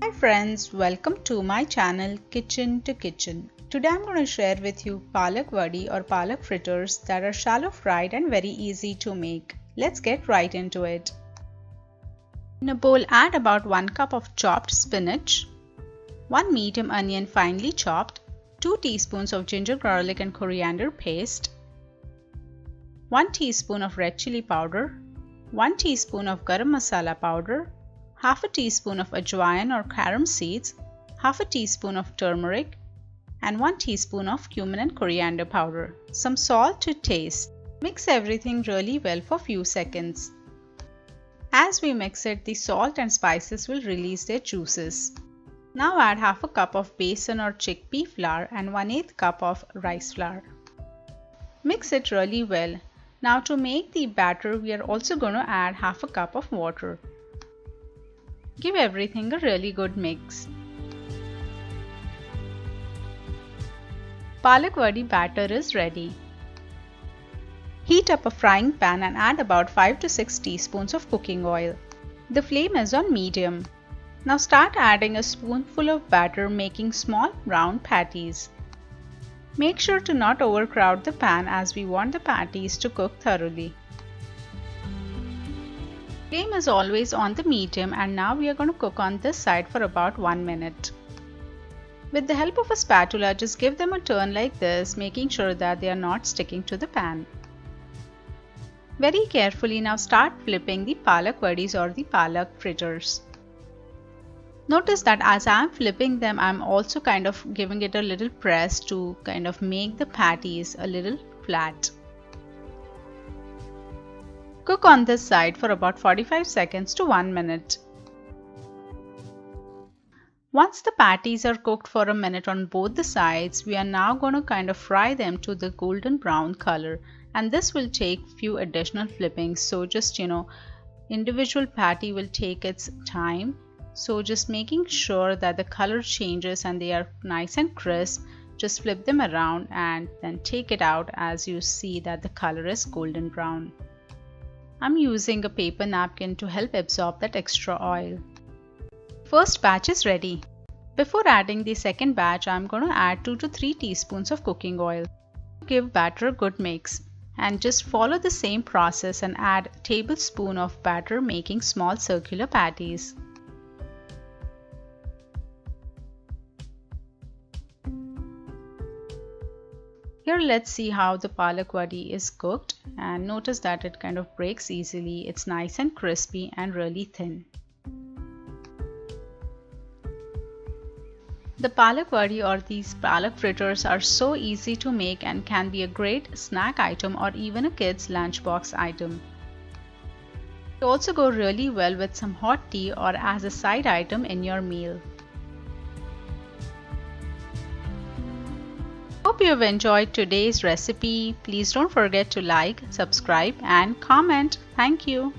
Hi friends, welcome to my channel Kitchen to Kitchen. Today I'm going to share with you Palak Vadi or Palak fritters that are shallow fried and very easy to make. Let's get right into it. In a bowl, add about 1 cup of chopped spinach, 1 medium onion finely chopped, 2 teaspoons of ginger, garlic and coriander paste, 1 teaspoon of red chili powder, 1 teaspoon of garam masala powder, half a teaspoon of ajwain or carom seeds, half a teaspoon of turmeric, and 1 teaspoon of cumin and coriander powder. Some salt to taste. Mix everything really well for few seconds. As we mix it, the salt and spices will release their juices. Now add half a cup of besan or chickpea flour and 1/8 cup of rice flour. Mix it really well. Now to make the batter, we are also going to add half a cup of water. Give everything a really good mix. Palak Vadi batter is ready. Heat up a frying pan and add about 5 to 6 teaspoons of cooking oil. The flame is on medium. Now start adding a spoonful of batter, making small round patties. Make sure to not overcrowd the pan as we want the patties to cook thoroughly. Flame is always on the medium, and now we are going to cook on this side for about 1 minute. With the help of a spatula, just give them a turn like this, making sure that they are not sticking to the pan. Very carefully now start flipping the palak vadis or the palak fritters. Notice that as I am flipping them, I am also kind of giving it a little press to kind of make the patties a little flat. Cook on this side for about 45 seconds to 1 minute. Once the patties are cooked for a minute on both the sides, we are now going to kind of fry them to the golden brown color, and this will take few additional flippings. So just individual patty will take its time. So just making sure that the color changes and they are nice and crisp, just flip them around and then take it out as you see that the color is golden brown. I'm using a paper napkin to help absorb that extra oil. First batch is ready. Before adding the second batch, I'm going to add 2 to 3 teaspoons of cooking oil. Give batter a good mix and just follow the same process and add a tablespoon of batter, making small circular patties. Here let's see how the palak vadi is cooked, and notice that it kind of breaks easily. It's nice and crispy and really thin. The palak vadi or these palak fritters are so easy to make and can be a great snack item or even a kid's lunchbox item. They also go really well with some hot tea or as a side item in your meal. Hope you have enjoyed today's recipe. Please don't forget to like, subscribe and comment. Thank you.